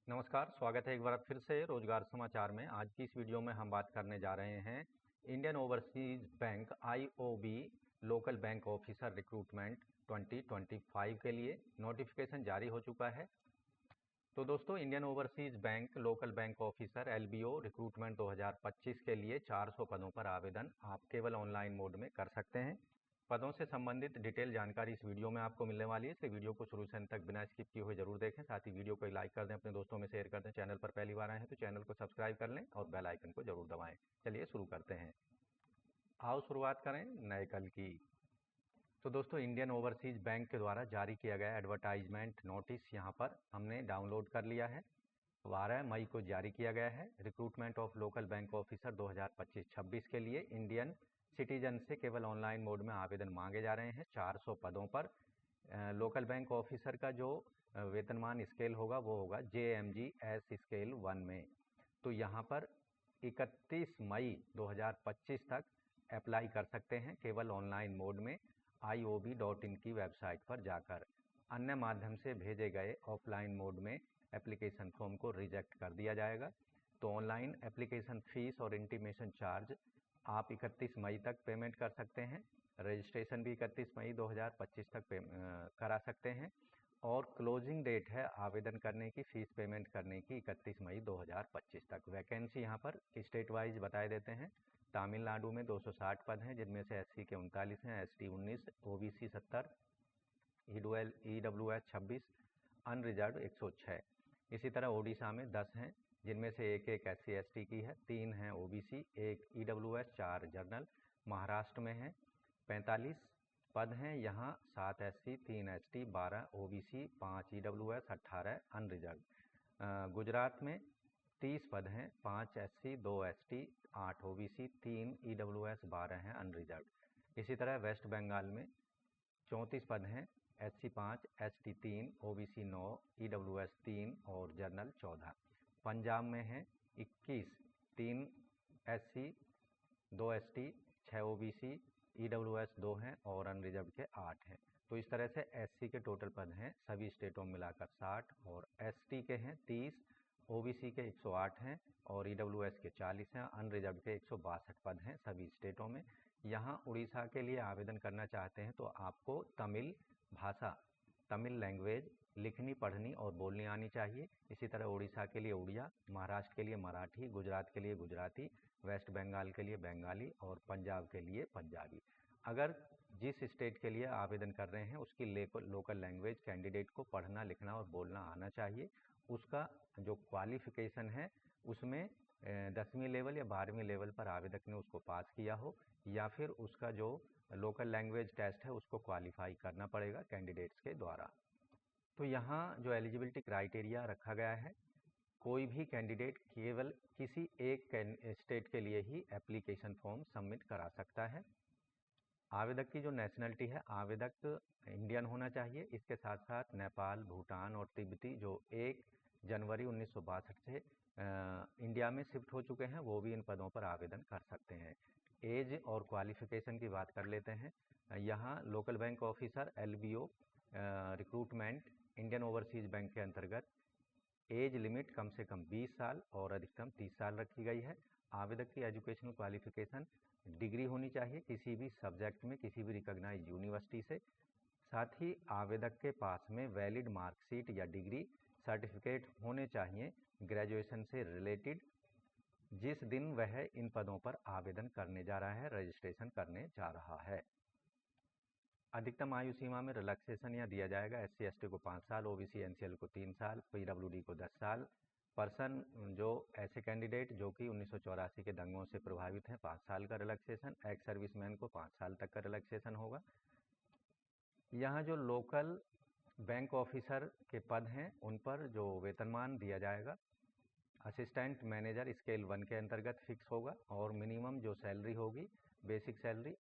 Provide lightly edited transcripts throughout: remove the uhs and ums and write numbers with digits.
नमस्कार, स्वागत है एक बार फिर से रोजगार समाचार में। आज की इस वीडियो में हम बात करने जा रहे हैं Indian Overseas bank IOB local bank officer recruitment 2025 के लिए नोटिफिकेशन जारी हो चुका है। तो दोस्तों, Indian Overseas Bank local bank officer LBO recruitment 2025 के लिए 400 पदों पर आवेदन आप केवल ऑनलाइन मोड में कर सकते हैं। पदों से संबंधित डिटेल जानकारी इस वीडियो में आपको मिलने वाली है, इसलिए वीडियो को शुरू से अंत तक बिना स्किप किए हुए जरूर देखें। साथ ही वीडियो को लाइक कर दें, अपने दोस्तों में शेयर कर दें। चैनल पर पहली बार आए हैं तो चैनल को सब्सक्राइब कर लें और बेल आइकन को जरूर दबाएं। चलिए शुरू करते हैं। आओ शुरुआत करें नए कल की। तो दोस्तों, इंडियन ओवरसीज बैंक के द्वारा जारी किया गया एडवर्टाइजमेंट नोटिस यहाँ पर हमने डाउनलोड कर लिया है। 12 मई को जारी किया गया है। Recruitment of local bank officer 2025-26 के लिए इंडियन सिटीजन से केवल ऑनलाइन मोड में आवेदन मांगे जा रहे हैं 400 पदों पर। लोकल बैंक ऑफिसर का जो वेतनमान स्केल होगा वो होगा JMGS स्केल 1 में। तो यहाँ पर 31 मई 2025 तक अप्लाई कर सकते हैं केवल ऑनलाइन मोड में IOB.in की वेबसाइट पर जाकर। अन्य माध्यम से भेजे गए ऑफलाइन मोड में एप्लीकेशन फॉर्म को रिजेक्ट कर दिया जाएगा। तो ऑनलाइन एप्लीकेशन फीस और इंटीमेशन चार्ज आप 31 मई तक पेमेंट कर सकते हैं। रजिस्ट्रेशन भी 31 मई 2025 तक करा सकते हैं और क्लोजिंग डेट है आवेदन करने की, फीस पेमेंट करने की 31 मई 2025 तक। वैकेंसी यहाँ पर स्टेट वाइज बताए देते हैं। तमिलनाडु में 260 पद हैं, जिनमें से SC के 39 हैं, ST 19, OBC 70, EWS 26, अनरिजर्व 106। इसी तरह ओडिशा में 10 हैं, जिनमें से एक SC ST की है, 3 हैं OBC, 1 EWS, 4 जनरल। महाराष्ट्र में है 45 पद हैं, यहाँ 7 SC, 3 ST, 12 OBC, 5 EWS, 18 unreserve. Gujarat में 30 पद हैं, 5 SC, 2 ST, 8 OBC, 3 EWS, 12 हैं अनरिजर्व। इसी तरह वेस्ट बंगाल में 34 पद हैं, SC 5, ST 3, OBC 9, EWS 3 और जनरल 14। पंजाब में है 21, 3 SC, 2 ST, 6 OBC, EWS 2 हैं और अनरिजर्व के 8 हैं। तो इस तरह से SC के टोटल पद हैं सभी स्टेटों में मिलाकर 60 और ST के हैं 30, OBC के 108 हैं और EWS के 40 हैं, अनरिजर्व के 162 पद हैं सभी स्टेटों में। यहाँ उड़ीसा के लिए आवेदन करना चाहते हैं तो आपको तमिल भाषा, तमिल लैंग्वेज लिखनी, पढ़नी और बोलनी आनी चाहिए। इसी तरह उड़ीसा के लिए उड़िया, महाराष्ट्र के लिए मराठी, गुजरात के लिए गुजराती, वेस्ट बंगाल के लिए बंगाली और पंजाब के लिए पंजाबी। अगर जिस स्टेट के लिए आवेदन कर रहे हैं उसकी लोकल लैंग्वेज कैंडिडेट को पढ़ना, लिखना और बोलना आना चाहिए। उसका जो क्वालिफिकेशन है उसमें 10वीं लेवल या 12वीं लेवल पर आवेदक ने उसको पास किया हो, या फिर उसका जो लोकल लैंग्वेज टेस्ट है उसको क्वालिफाई करना पड़ेगा कैंडिडेट्स के द्वारा। तो यहाँ जो एलिजिबिलिटी क्राइटेरिया रखा गया है, कोई भी कैंडिडेट केवल किसी एक स्टेट के लिए ही एप्लीकेशन फॉर्म सबमिट करा सकता है। आवेदक की जो नेशनलिटी है, आवेदक इंडियन होना चाहिए। इसके साथ साथ नेपाल, भूटान और तिब्बती जो 1 जनवरी 1962 से इंडिया में शिफ्ट हो चुके हैं, वो भी इन पदों पर आवेदन कर सकते हैं। एज और क्वालिफिकेशन की बात कर लेते हैं। यहाँ local bank officer LBO recruitment Indian Overseas bank के अंतर्गत एज लिमिट कम से कम 20 साल और अधिकतम 30 साल रखी गई है। आवेदक की एजुकेशनल क्वालिफिकेशन डिग्री होनी चाहिए किसी भी सब्जेक्ट में, किसी भी रिकॉग्नाइज यूनिवर्सिटी से। साथ ही आवेदक के पास में वैलिड मार्कशीट या डिग्री सर्टिफिकेट होने चाहिए ग्रेजुएशन से रिलेटेड, जिस दिन वह इन पदों पर आवेदन करने जा रहा है, रजिस्ट्रेशन करने जा रहा है। अधिकतम आयु सीमा में रिलैक्सेशन यहाँ दिया जाएगा। SC ST को 5 साल, OBC NCL को 3 साल, PWD को 10 साल। पर्सन जो ऐसे कैंडिडेट जो कि 1984 के दंगों से प्रभावित हैं, 5 साल का रिलैक्सेशन। एक्स सर्विसमैन को 5 साल तक का रिलैक्सेशन होगा। यहाँ जो लोकल बैंक ऑफिसर के पद हैं उन पर जो वेतनमान दिया जाएगा, असिस्टेंट मैनेजर स्केल 1 के अंतर्गत फिक्स होगा और मिनिमम जो सैलरी होगी, बेसिक सैलरी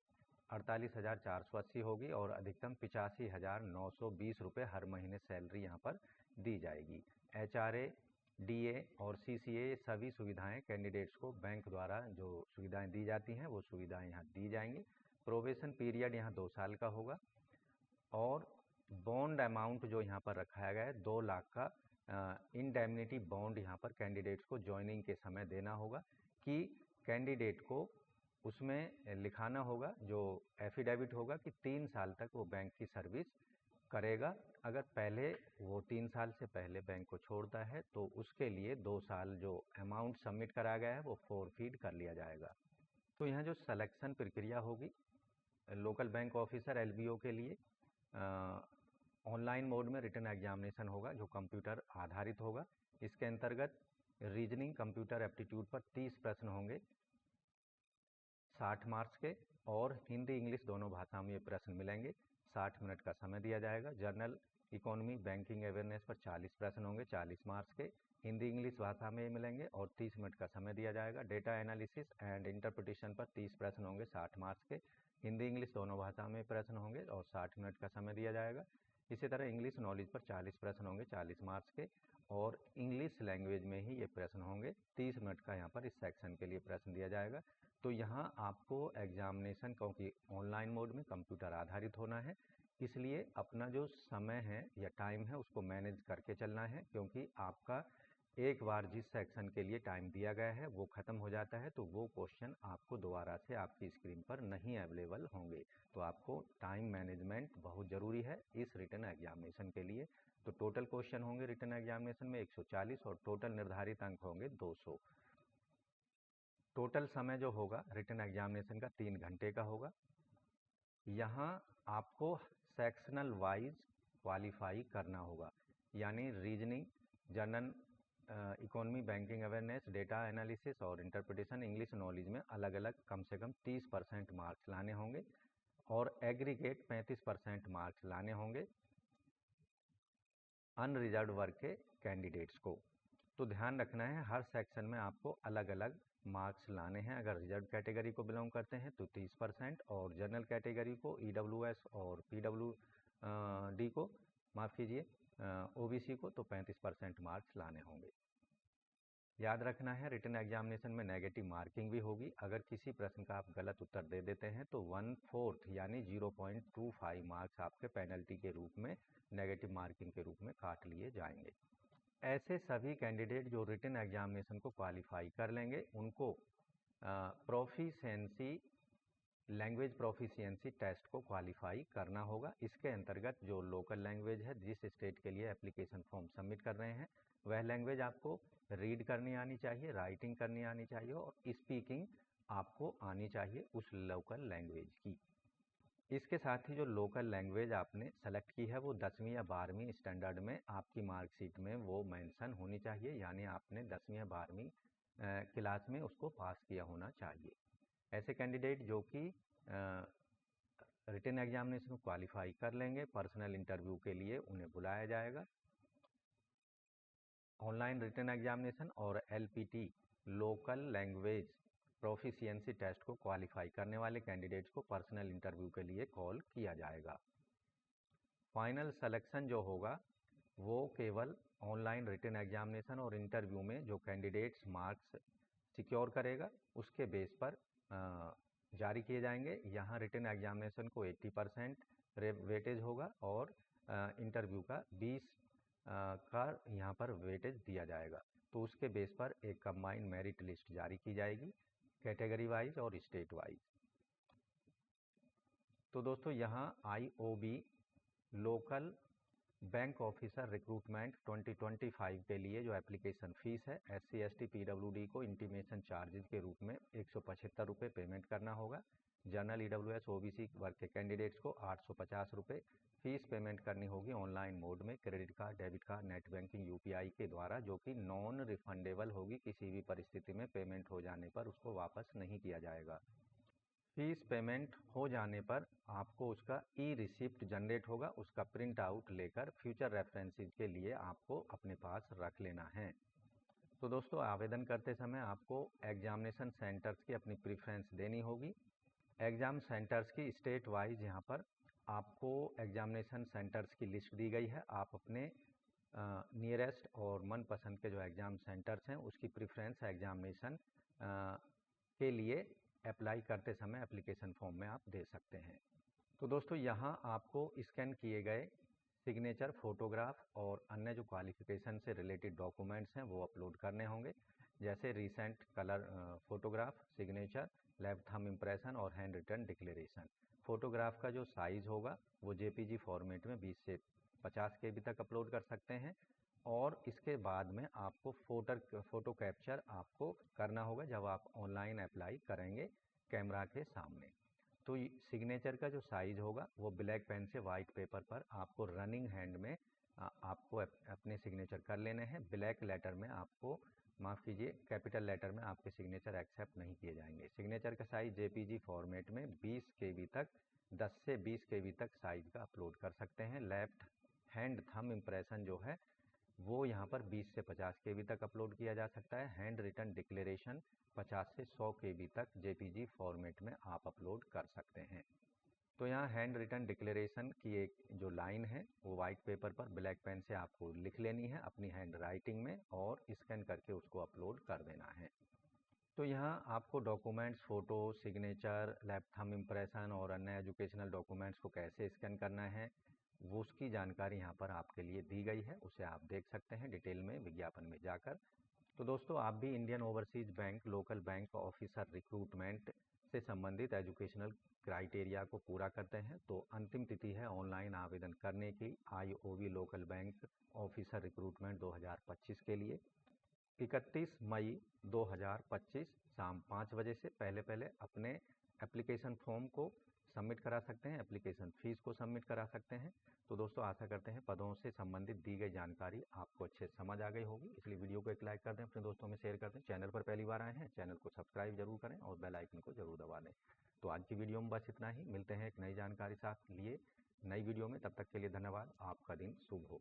48,480 होगी और अधिकतम 85,920 रुपये हर महीने सैलरी यहाँ पर दी जाएगी। HRA, DA और CCA सभी सुविधाएं कैंडिडेट्स को बैंक द्वारा जो सुविधाएं दी जाती हैं वो सुविधाएं यहाँ दी जाएंगी। प्रोबेशन पीरियड यहाँ 2 साल का होगा और बॉन्ड अमाउंट जो यहाँ पर रखा गया है 2 लाख का इंडेमनिटी बॉन्ड यहाँ पर कैंडिडेट्स को ज्वाइनिंग के समय देना होगा कि कैंडिडेट को उसमें लिखाना होगा, जो एफिडेविट होगा कि 3 साल तक वो बैंक की सर्विस करेगा। अगर पहले वो 3 साल से पहले बैंक को छोड़ता है तो उसके लिए 2 साल जो अमाउंट सबमिट करा गया है वो फोरफीड कर लिया जाएगा। तो यहाँ जो सिलेक्शन प्रक्रिया होगी लोकल बैंक ऑफिसर LBO के लिए ऑनलाइन मोड में रिटन एग्जामिनेशन होगा जो कंप्यूटर आधारित होगा। इसके अंतर्गत रीजनिंग कंप्यूटर एप्टीट्यूड पर 30 प्रश्न होंगे 60 मार्क्स के, और हिंदी इंग्लिश दोनों भाषा में ये प्रश्न मिलेंगे। 60 मिनट का समय दिया जाएगा। जनरल इकोनॉमी बैंकिंग अवेयरनेस पर 40 प्रश्न होंगे 40 मार्क्स के, हिंदी इंग्लिश भाषा में मिलेंगे और 30 मिनट का समय दिया जाएगा। डेटा एनालिसिस एंड इंटरप्रिटेशन पर 30 प्रश्न होंगे 60 मार्क्स के, हिंदी इंग्लिश दोनों भाषा में प्रश्न होंगे और 60 मिनट का समय दिया जाएगा। इसी तरह इंग्लिश नॉलेज पर 40 प्रश्न होंगे 40 मार्क्स के, और इंग्लिश लैंग्वेज में ही ये प्रश्न होंगे। 30 मिनट का यहाँ पर इस सेक्शन के लिए प्रश्न दिया जाएगा। तो यहाँ आपको एग्जामिनेशन, क्योंकि ऑनलाइन मोड में कंप्यूटर आधारित होना है, इसलिए अपना जो समय है या टाइम है उसको मैनेज करके चलना है, क्योंकि आपका एक बार जिस सेक्शन के लिए टाइम दिया गया है वो ख़त्म हो जाता है तो वो क्वेश्चन आपको दोबारा से आपकी स्क्रीन पर नहीं अवेलेबल होंगे। तो आपको टाइम मैनेजमेंट बहुत ज़रूरी है इस रिटन एग्जामिनेशन के लिए। तो टोटल क्वेश्चन होंगे रिटन एग्जामिनेशन में 140 और टोटल निर्धारित अंक होंगे 200। टोटल समय जो होगा रिटन एग्जामिनेशन का 3 घंटे का होगा। यहाँ आपको सेक्शनल वाइज क्वालिफाई करना होगा, यानी reasoning, general economy banking awareness, data analysis और इंटरप्रिटेशन इंग्लिश नॉलेज में अलग अलग कम से कम 30% मार्क्स लाने होंगे और एग्रीगेट 35% मार्क्स लाने होंगे अनरिजर्व वर्ग के कैंडिडेट्स को। तो ध्यान रखना है हर सेक्शन में आपको अलग अलग मार्क्स लाने हैं। अगर रिजर्व कैटेगरी को बिलोंग करते हैं तो 30% और जनरल कैटेगरी को EWS और PWD को माफ़ कीजिए OBC को तो 35% मार्क्स लाने होंगे। याद रखना है रिटन एग्जामिनेशन में नेगेटिव मार्किंग भी होगी। अगर किसी प्रश्न का आप गलत उत्तर दे देते हैं तो 1/4 यानी 0.25 मार्क्स आपके पेनल्टी के रूप में, नेगेटिव मार्किंग के रूप में काट लिए जाएंगे। ऐसे सभी कैंडिडेट जो रिटन एग्जामिनेशन को क्वालिफाई कर लेंगे उनको प्रोफिशिएंसी लैंग्वेज प्रोफिशिएंसी टेस्ट को क्वालिफाई करना होगा। इसके अंतर्गत जो लोकल लैंग्वेज है, जिस स्टेट के लिए एप्लीकेशन फॉर्म सबमिट कर रहे हैं वह लैंग्वेज आपको रीड करनी आनी चाहिए, राइटिंग करनी आनी चाहिए और स्पीकिंग आपको आनी चाहिए उस लोकल लैंग्वेज की। इसके साथ ही जो लोकल लैंग्वेज आपने सेलेक्ट की है वो 10वीं या 12वीं स्टैंडर्ड में आपकी मार्कशीट में वो मेंशन होनी चाहिए, यानी आपने 10वीं या 12वीं क्लास में उसको पास किया होना चाहिए। ऐसे कैंडिडेट जो कि रिटन एग्जामिनेशन को क्वालिफाई कर लेंगे, पर्सनल इंटरव्यू के लिए उन्हें बुलाया जाएगा। ऑनलाइन रिटन एग्जामिनेशन और LPT local language proficiency test को क्वालिफाई करने वाले कैंडिडेट्स को पर्सनल इंटरव्यू के लिए कॉल किया जाएगा। फाइनल सिलेक्शन जो होगा वो केवल ऑनलाइन रिटन एग्जामिनेशन और इंटरव्यू में जो कैंडिडेट्स मार्क्स सिक्योर करेगा उसके बेस पर जारी किए जाएंगे। यहाँ रिटन एग्जामिनेशन को 80% वेटेज होगा और इंटरव्यू का 20 का यहाँ पर वेटेज दिया जाएगा। तो उसके बेस पर एक कंबाइंड मेरिट लिस्ट जारी की जाएगी कैटेगरी वाइज और स्टेट वाइज। तो दोस्तों यहाँ IOB local bank officer recruitment 2025 के लिए जो एप्लीकेशन फ़ीस है SC ST PWD को इंटीमेशन चार्जेज के रूप में 175 रुपये पेमेंट करना होगा। जनरल EWS OBC वर्ग के कैंडिडेट्स को 850 रुपये फीस पेमेंट करनी होगी ऑनलाइन मोड में credit card, debit card, net banking, UPI के द्वारा, जो कि नॉन रिफंडेबल होगी। किसी भी परिस्थिति में पेमेंट हो जाने पर उसको वापस नहीं किया जाएगा। फीस पेमेंट हो जाने पर आपको उसका रिसिप्ट जनरेट होगा, उसका प्रिंट आउट लेकर फ्यूचर रेफरेंसेस के लिए आपको अपने पास रख लेना है। तो दोस्तों आवेदन करते समय आपको एग्जामिनेशन सेंटर्स की अपनी प्रेफरेंस देनी होगी। एग्ज़ाम सेंटर्स की स्टेट वाइज यहाँ पर आपको एग्जामिनेशन सेंटर्स की लिस्ट दी गई है। आप अपने नियरेस्ट और मनपसंद के जो एग्ज़ाम सेंटर्स हैं उसकी प्रेफरेंस एग्जामिनेशन के लिए अप्लाई करते समय एप्लीकेशन फॉर्म में आप दे सकते हैं। तो दोस्तों यहाँ आपको स्कैन किए गए सिग्नेचर, फोटोग्राफ और अन्य जो क्वालिफिकेशन से रिलेटेड डॉक्यूमेंट्स हैं वो अपलोड करने होंगे, जैसे recent colour photograph, signature, lab thumb impression और हैंड रिटन डिक्लेरेशन। फोटोग्राफ का जो साइज़ होगा वो जेपीजी फॉर्मेट में 20 से 50 केबी तक अपलोड कर सकते हैं, और इसके बाद में आपको फ़ोटो कैप्चर आपको करना होगा जब आप ऑनलाइन अप्लाई करेंगे कैमरा के सामने। तो सिग्नेचर का जो साइज़ होगा वो ब्लैक पेन से वाइट पेपर पर आपको रनिंग हैंड में आपको अपने सिग्नेचर कर लेने हैं। ब्लैक लेटर में आपको, माफ़ कीजिए, कैपिटल लेटर में आपके सिग्नेचर एक्सेप्ट नहीं किए जाएंगे। सिग्नेचर का साइज़ जेपीजी फॉर्मेट में 20 केबी तक, 10 से 20 केबी तक साइज़ का अपलोड कर सकते हैं। लेफ्ट हैंड थंब इम्प्रेशन जो है वो यहाँ पर 20 से 50 केबी तक अपलोड किया जा सकता है। हैंड रिटन डिक्लेरेशन 50 से 100 केबी तक जेपीजी फॉर्मेट में आप अपलोड कर सकते हैं। तो यहाँ हैंड रिटन डिक्लेरेशन की एक जो लाइन है वो वाइट पेपर पर ब्लैक पेन से आपको लिख लेनी है अपनी हैंड राइटिंग में, और स्कैन करके उसको अपलोड कर देना है। तो यहाँ आपको documents, photo, signature, lab thumb impression और अन्य एजुकेशनल डॉक्यूमेंट्स को कैसे स्कैन करना है वो उसकी जानकारी यहाँ पर आपके लिए दी गई है, उसे आप देख सकते हैं डिटेल में विज्ञापन में जाकर। तो दोस्तों, आप भी Indian Overseas Bank, local bank officer recruitment से संबंधित एजुकेशनल क्राइटेरिया को पूरा करते हैं तो अंतिम तिथि है ऑनलाइन आवेदन करने की IOB local bank officer recruitment 2025 के लिए। 31 मई 2025 शाम 5 बजे से पहले अपने एप्लीकेशन फॉर्म को सबमिट करा सकते हैं, एप्लीकेशन फ़ीस को सबमिट करा सकते हैं। तो दोस्तों, आशा करते हैं पदों से संबंधित दी गई जानकारी आपको अच्छे से समझ आ गई होगी, इसलिए वीडियो को एक लाइक कर दें, अपने दोस्तों में शेयर कर दें। चैनल पर पहली बार आए हैं, चैनल को सब्सक्राइब जरूर करें और बेल आइकन को जरूर दबा दें। तो आज की वीडियो में बस इतना ही, मिलते हैं एक नई जानकारी साथ लिए नई वीडियो में। तब तक के लिए धन्यवाद, आपका दिन शुभ हो।